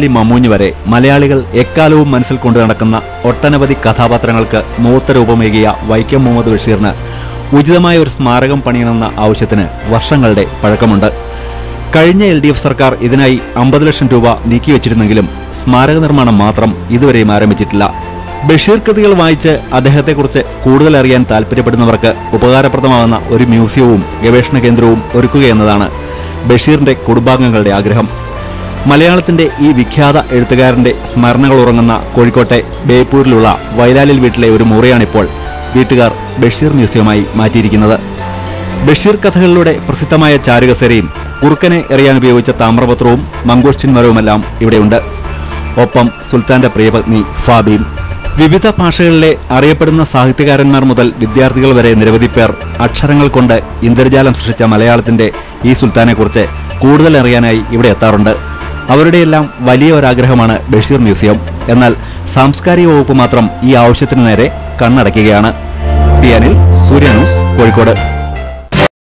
മമ്മൂഞ്ഞ് വരെ മലയാളികൾ എക്കാലവും മനസ്സിൽ കൊണ്ടു നടക്കുന്ന ഒട്ടനവധി കഥാപാത്രങ്ങൾക്ക് മൂർത്ത രൂപമേകിയ വൈക്കം മുഹമ്മദ് ബഷീറിന് ഉചിതമായ ഒരു സ്മാരകം പണിയണമെന്ന ആവശ്യത്തിന് വർഷങ്ങളുടെ പഴക്കമുണ്ട്. കഴിഞ്ഞ LDF സർക്കാർ ഇതിനായി 50 ലക്ഷം രൂപ നീക്കിവെച്ചിരുന്നെങ്കിലും സ്മാരക നിർമ്മാണം മാത്രം ഇതുവരെയും ആരംഭിച്ചിട്ടില്ല. ബഷീർ കൃതികൾ വായിച്ച് അദ്ദേഹത്തെക്കുറിച്ച് കൂടുതൽ അറിയാൻ താൽപര്യപ്പെടുന്നവർക്ക് ഉപകാരപ്രദമാകുന്ന ഒരു മ്യൂസിയവും ഗവേഷണ കേന്ദ്രവും ഒരുക്കുകയെന്നതാണ് ബഷീറിന്റെ കുടുംബാംഗങ്ങളുടെ ആഗ്രഹം. മലയാളത്തിന്റെ ഈ വിഖ്യാത എഴുത്തുകാരന്റെ സ്മരണകൾ ഉറങ്ങുന്ന കോഴിക്കോട്ടെ ബേപ്പൂരിലുള്ള വൈലാലിൽ വീട്ടിലെ ഒരു മുറിയാണിപ്പോൾ വീട്ടുകാർ ബഷീർ മ്യൂസിയമായി മാറ്റിയിരിക്കുന്നത്. ബഷീർ കഥകളിലൂടെ പ്രസിദ്ധമായ ചാരുകസേരയും കുറുക്കനെ എറിയാൻ ഉപയോഗിച്ച താമ്രപത്രവും മംഗോസ്റ്റിൻ മരവുമെല്ലാം ഇവിടെയുണ്ട്. ഒപ്പം സുൽത്താന്റെ പ്രിയപത്നി ഫാബിയും. വിവിധ ഭാഷകളിലെ അറിയപ്പെടുന്ന സാഹിത്യകാരന്മാർ മുതൽ വിദ്യാർത്ഥികൾ വരെ നിരവധി പേർ അക്ഷരങ്ങൾ കൊണ്ട് ഇന്ദ്രജാലം സൃഷ്ടിച്ച മലയാളത്തിന്റെ ഈ സുൽത്താനെക്കുറിച്ച് കൂടുതൽ അറിയാനായി ഇവിടെ എത്താറുണ്ട്. അവരുടെയെല്ലാം വലിയ ഒരാഗ്രഹമാണ് ബഷീർ മ്യൂസിയം. എന്നാൽ സാംസ്കാരിക വകുപ്പ് മാത്രം ഈ ആവശ്യത്തിന് നേരെ കണ്ണടയ്ക്കുകയാണ്. സൂര്യ ന്യൂസ്, കോഴിക്കോട്.